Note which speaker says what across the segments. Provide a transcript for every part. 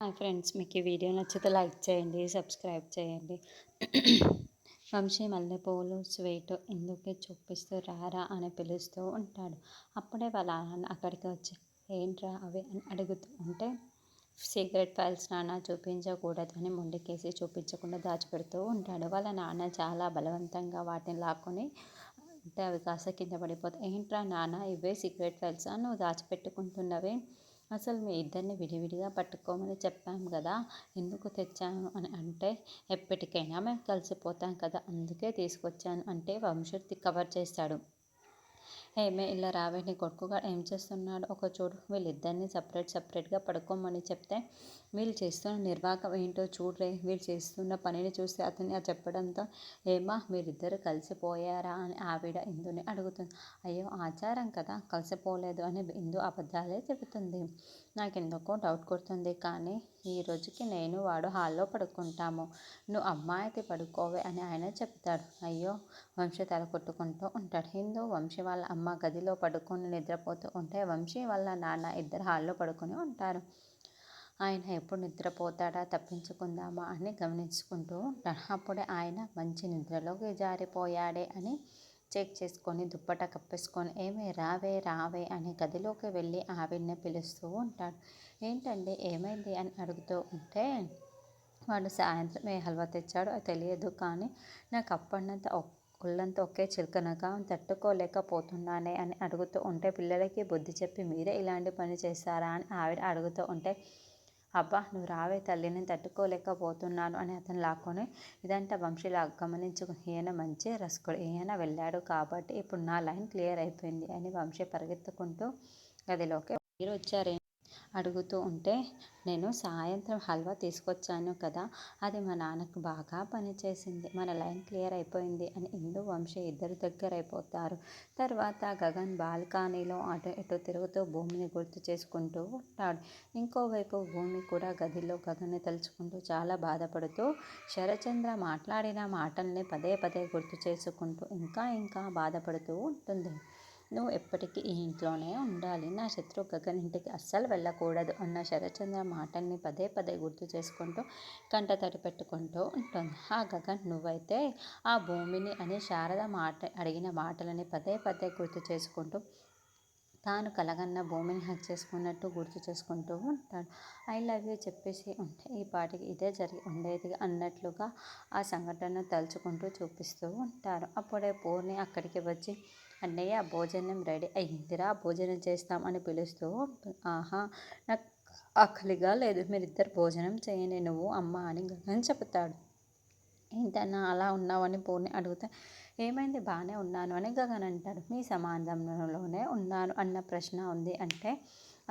Speaker 1: Hi friends, మీకు ఈ video నచ్చితే లైక్ చేయండి, సబ్స్క్రైబ్ చేయండి. వంశీ మల్లెపూలు స్వీట్ ఎందుకే చూపిస్తూ రారా అని పిలుస్తూ ఉంటాడు. అప్పుడే వాళ్ళ నాన్న అక్కడికి వచ్చి ఏంట్రా అవి అని అడుగుతూ ఉంటే సీక్రెట్ ఫైల్స్ నాన్న చూపించకూడదు అని మొండికేసి చూపించకుండా దాచిపెడుతూ ఉంటాడు. వాళ్ళ నాన్న చాలా బలవంతంగా వాటిని లాక్కొని అంటే అవి కాస్త కింద పడిపోతాయి. ఏంట్రా నాన్న ఇవే సీక్రెట్ ఫైల్సా నువ్వు దాచిపెట్టుకుంటున్నవే? అసలు మీ ఇద్దరిని విడివిడిగా పట్టుకోమని చెప్పాం కదా, ఎందుకు తెచ్చాను అని అంటే ఎప్పటికైనా మేము కలిసిపోతాం కదా అందుకే తీసుకొచ్చాను అంటే వంశీ కవర్ చేస్తాడు. ఏమే ఇలా రావే, నీ కొడుకుగా ఏం చేస్తున్నాడు ఒక చూడు, వీళ్ళిద్దరిని సపరేట్గా పడుకోమని చెప్తే వీళ్ళు చేస్తున్న నిర్వాహకం ఏంటో చూడరే, వీళ్ళు చేస్తున్న పనిని చూస్తే అతన్ని చెప్పడంతో ఏమా మీరిద్దరు కలిసిపోయారా అని ఆవిడ ఇందుని అడుగుతుంది. అయ్యో ఆచారం కదా, కలిసిపోలేదు అని ఇందు అబద్ధాలే చెబుతుంది. నాకెందుకో డౌట్ కొడుతుంది, కానీ ఈ రోజుకి నేను వాడు హాల్లో పడుకుంటాము, నువ్వు అమ్మాయికి పడుకోవే అని ఆయన చెప్తాడు. అయ్యో వంశీ తల కొట్టుకుంటూ ఉంటాడు. హిందూ వంశీ వాళ్ళ అమ్మ గదిలో పడుకొని నిద్రపోతూ ఉంటే వంశీ వాళ్ళ నాన్న ఇద్దరు హాల్లో పడుకొని ఉంటారు. ఆయన ఎప్పుడు నిద్రపోతాడా తప్పించుకుందామా అని గమనించుకుంటూ ఉంటాడు. అప్పుడే ఆయన మంచి నిద్రలోకి జారిపోయాడే అని చెక్ చేసుకొని దుప్పట కప్పేసుకొని ఏమే రావే రావే అని గదిలోకి వెళ్ళి ఆవిడ్ని పిలుస్తూ ఉంటాడు. ఏంటండి ఏమైంది అని అడుగుతూ ఉంటే వాడు సాయంత్రం ఏ హల్వా తెచ్చాడో తెలియదు, కానీ నాకు అప్పటినంత ఒళ్ళంతా ఒకే చిలుకనగా తట్టుకోలేకపోతున్నానే అని అడుగుతూ ఉంటే పిల్లలకి బుద్ధి చెప్పి మీరే ఇలాంటి పని చేస్తారా అని ఆవిడ అడుగుతూ ఉంటే అబ్బా నువ్వు రావే తల్లి, నేను తట్టుకోలేకపోతున్నాను అని అతను లాక్కొని ఇదంతా వంశీలా గమనించుకు ఈయన మంచి రసికుడు, ఈయన వెళ్ళాడు కాబట్టి ఇప్పుడు నా లైన్ క్లియర్ అయిపోయింది అని వంశీ పరిగెత్తుకుంటూ గదిలోకి మీరు వచ్చారే అడుగుతూ ఉంటే నేను సాయంత్రం హల్వా తీసుకొచ్చాను కదా, అది మా నాన్నకు బాగా పనిచేసింది, మన లైన్ క్లియర్ అయిపోయింది అని ఇందు వంశీ ఇద్దరు దగ్గర అయిపోతారు. తర్వాత గగన్ బాల్కనీలో అటు ఇటు తిరుగుతూ భూమిని గుర్తు చేసుకుంటూ ఉంటాడు. ఇంకోవైపు భూమి కూడా గదిలో గగన్ని తలుచుకుంటూ చాలా బాధపడుతూ శరచంద్ర మాట్లాడిన మాటల్ని పదే పదే గుర్తు చేసుకుంటూ ఇంకా బాధపడుతూ ఉంటుంది. నువ్వు ఎప్పటికీ ఈ ఇంట్లోనే ఉండాలి, నా శత్రు గగన్ ఇంటికి అస్సలు వెళ్ళకూడదు అన్న శరచంద్ర మాటల్ని పదే పదే గుర్తు చేసుకుంటూ కంట తడి పెట్టుకుంటూ ఉంటుంది. ఆ గగన్ నువ్వైతే ఆ భూమిని అని శారద అడిగిన మాటలని పదే పదే గుర్తు చేసుకుంటూ తాను కలగన్న భూమిని హక్ చేసుకున్నట్టు గుర్తు చేసుకుంటూ ఉంటాడు. ఐ లవ్ యూ చెప్పేసి ఉంటే ఈ పాటికి ఇదే జరిగి ఉండేది అన్నట్లుగా ఆ సంఘటన తలుచుకుంటూ చూపిస్తూ ఉంటారు. అప్పుడే పూర్ణి అక్కడికి వచ్చి అన్నయ్య భోజనం రెడీ అయ్యిందిరా, భోజనం చేస్తాం అని పిలుస్తూ ఉంటుంది. ఆహా నాకు ఆకలిగా లేదు, మీరిద్దరు భోజనం చేయండి నువ్వు అమ్మ అని గగన్ చెబుతాడు. ఏంటన్నా అలా ఉన్నావని పూర్ణి అడిగితే ఏమైంది బాగానే ఉన్నాను అని గగన్ అంటాడు. మీ సమాధానంలోనే ఉన్నాను అన్న ప్రశ్న ఉంది అంటే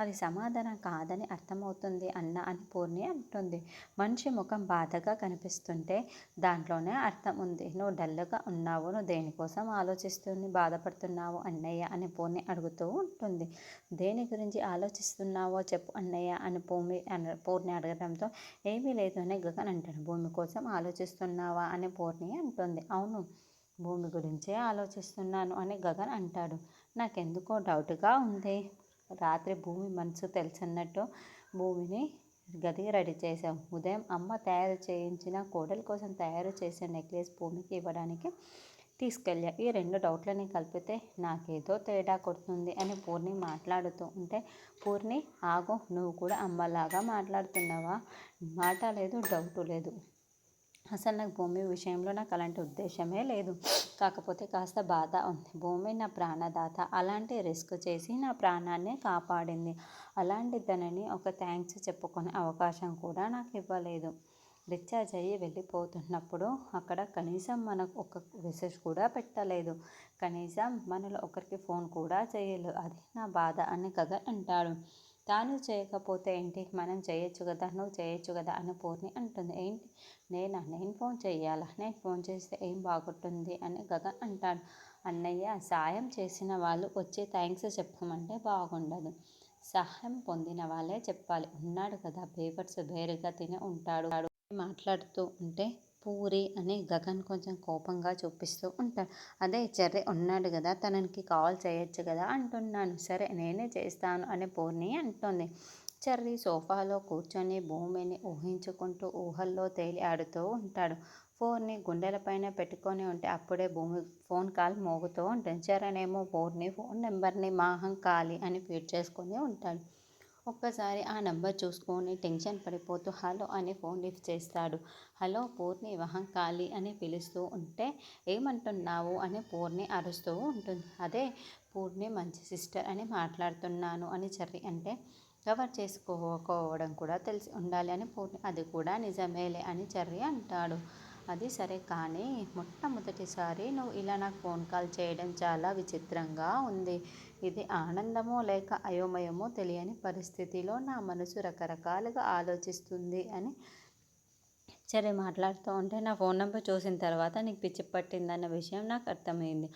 Speaker 1: అది సమాధానం కాదని అర్థమవుతుంది అన్న అని పూర్ణి అంటుంది. మనిషి ముఖం బాధగా కనిపిస్తుంటే దాంట్లోనే అర్థం ఉంది. నువ్వు డల్గా ఉన్నావు, నువ్వు దేనికోసం ఆలోచిస్తుంది బాధపడుతున్నావు అన్నయ్య అని పూర్ణి అడుగుతూ ఉంటుంది. దేని గురించి ఆలోచిస్తున్నావో చెప్పు అన్నయ్య అని పూర్ణి అడగడంతో ఏమీ లేదు అని గగన్ అంటాడు. భూమి కోసం ఆలోచిస్తున్నావా అని పూర్ణి అంటుంది. అవును భూమి గురించే ఆలోచిస్తున్నాను అని గగన్ అంటాడు. నాకెందుకో డౌట్గా ఉంది, రాత్రి భూమి మనసు తెలిసినట్టు భూమిని గదికి రెడీ చేశాం, ఉదయం అమ్మ తయారు చేయించిన కోడలి కోసం తయారు చేసే నెక్లెస్ భూమికి ఇవ్వడానికి తీసుకెళ్ళా, ఈ రెండు డౌట్లని కలిపితే నాకేదో తేడా కొడుతుంది అని పూర్ణి మాట్లాడుతూ ఉంటే పూర్ణి ఆగు, నువ్వు కూడా అమ్మలాగా మాట్లాడుతున్నావా, మాట లేదు డౌటు లేదు, అసలు నాకు భూమి విషయంలో నాకు అలాంటి ఉద్దేశమే లేదు, కాకపోతే కాస్త బాధ ఉంది, భూమి నా ప్రాణదాత, అలాంటి రిస్క్ చేసి నా ప్రాణాన్ని కాపాడింది, అలాంటి తనని ఒక థ్యాంక్స్ చెప్పుకునే అవకాశం కూడా నాకు ఇవ్వలేదు, డిశ్చార్జ్ అయ్యి వెళ్ళిపోతున్నప్పుడు అక్కడ కనీసం మనకు ఒక మెసేజ్ కూడా పెట్టలేదు, కనీసం మనలో ఒకరికి ఫోన్ కూడా చేయలేదు, అది నా బాధ అని గగన్ అంటాడు. తాను చేయకపోతే ఏంటి, మనం చేయొచ్చు కదా, నువ్వు చేయొచ్చు కదా అని పూర్ణి అంటుంది. ఏంటి నేను ఫోన్ చేయాలా, నేను ఫోన్ చేస్తే ఏం బాగుంటుంది అని గగన్ అంటాడు. అన్నయ్య సాయం చేసిన వాళ్ళు వచ్చి థ్యాంక్స్ చెప్పమంటే బాగుండదు, సహాయం పొందిన వాళ్ళే చెప్పాలి, ఉన్నాడు కదా పేపర్స్ బేరుగా తిని ఉంటాడు మాట్లాడుతూ ఉంటే పూరి అని గగన్ కొంచెం కోపంగా చూపిస్తూ ఉంటాడు. అదే చెర్రి ఉన్నాడు కదా తనకి కాల్ చేయొచ్చు కదా అంటున్నాను, సరే నేనే చేస్తాను అని పూర్ణి అంటుంది. చెర్రీ సోఫాలో కూర్చొని భూమిని ఊహించుకుంటూ ఊహల్లో తేలి ఆడుతూ ఉంటాడు. ఫోన్ని గుండెలపైన పెట్టుకొని ఉంటే అప్పుడే భూమి ఫోన్ కాల్ మోగుతూ ఉంటుంది. చరణ్ ఏమో ఫోన్ నెంబర్ని మహంకాళి అని ఫీడ్ చేసుకొని ఉంటాడు. ఒక్కసారి ఆ నంబర్ చూసుకొని టెన్షన్ పడిపోతూ హలో అని ఫోన్ లిఫ్ట్ చేస్తాడు. హలో పూర్ణి, మహంకాళి అని పిలుస్తూ ఉంటే ఏమంటున్నావు అని పూర్ణి అరుస్తూ ఉంటుంది. అదే పూర్ణి మంచి సిస్టర్ అని మాట్లాడుతున్నాను అని చెర్రీ అంటే కవర్ చేసుకోకపోవడం కూడా తెలిసి ఉండాలి అని పూర్ణి అది కూడా నిజమేలే అని చెర్రీ అంటాడు. అది సరే కానీ మొట్టమొదటిసారి నువ్వు ఇలా నాకు ఫోన్ కాల్ చేయడం చాలా విచిత్రంగా ఉంది. ఇది ఆనందమో లేక అయోమయమో తెలియని పరిస్థితిలో నా మనసు రకరకాలుగా ఆలోచిస్తుంది అని సరే మాట్లాడుతూ ఉంటే నా ఫోన్ నెంబర్ చూసిన తర్వాత నీకు పిచ్చి పట్టిందన్న విషయం నాకు అర్థమైంది.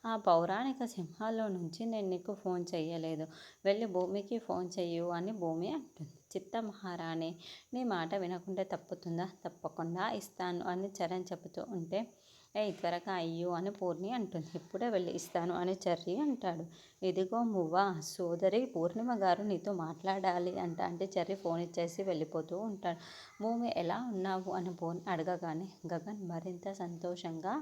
Speaker 1: ఆ పౌరాణిక సింహాల్లో నుంచి నేను నీకు ఫోన్ చెయ్యలేదు. వెళ్ళి భూమికి ఫోన్ చెయ్యు అని భూమి అంటుంది. చిత్త మహారాణి, నీ మాట వినకుంటే తప్పుతుందా? తప్పకుండా ఇస్తాను అని చరణ్ చెబుతూ ఉంటే త్వరగా అయ్యు అని పూర్ణి అంటుంది. ఇప్పుడే వెళ్ళి ఇస్తాను అని చెర్రీ అంటాడు. ఇదిగో మువ్వా, సోదరి పూర్ణిమ గారు నీతో మాట్లాడాలి అంటే చెర్రీ ఫోన్ ఇచ్చేసి వెళ్ళిపోతూ ఉంటాడు. భూమి ఎలా ఉన్నావు అని పూర్ణి అడగగానే గగన్ మరింత సంతోషంగా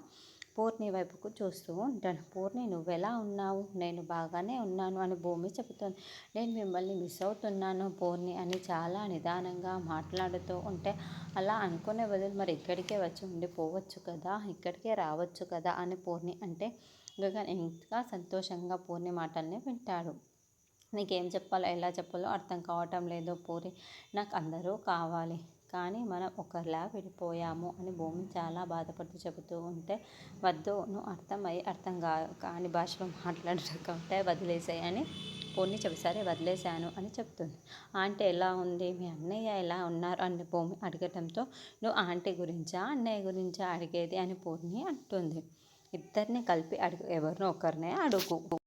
Speaker 1: పూర్ణి వైపుకు చూస్తూ ఉంటాడు. పూర్ణి, నువ్వెలా ఉన్నావు? నేను బాగానే ఉన్నాను అని భూమి చెబుతుంది. నేను మిమ్మల్ని మిస్ అవుతున్నాను పూర్ణి అని చాలా నిదానంగా మాట్లాడుతూ ఉంటే అలా అనుకునే బదులు మరి ఇక్కడికే వచ్చి ఉండిపోవచ్చు కదా, ఇక్కడికే రావచ్చు కదా అని పూర్ణి అంటే గగన్ ఇంకా సంతోషంగా పూర్ణి మాటల్ని వింటాడు. నీకేం చెప్పాలో ఎలా చెప్పాలో అర్థం కావటం లేదు పూరి, నాకు అందరూ కావాలి కానీ మనం ఒకరిలా విడిపోయాము అని భూమి చాలా బాధపడుతూ చెబుతూ ఉంటే వద్దు, నువ్వు అర్థం కాని భాషలో మాట్లాడకంటే వదిలేసాయి అని పూర్ణి చెప్పి సరే వదిలేశాను అని చెప్తుంది. ఆంటీ ఎలా ఉంది, మీ అన్నయ్య ఎలా ఉన్నారు అని భూమి అడగటంతో నువ్వు ఆంటీ గురించా అన్నయ్య గురించా అడిగేది అని పూర్ణి అంటుంది. ఇద్దరిని కలిపి అడుగు, ఎవరినో ఒకరినే అడుగు.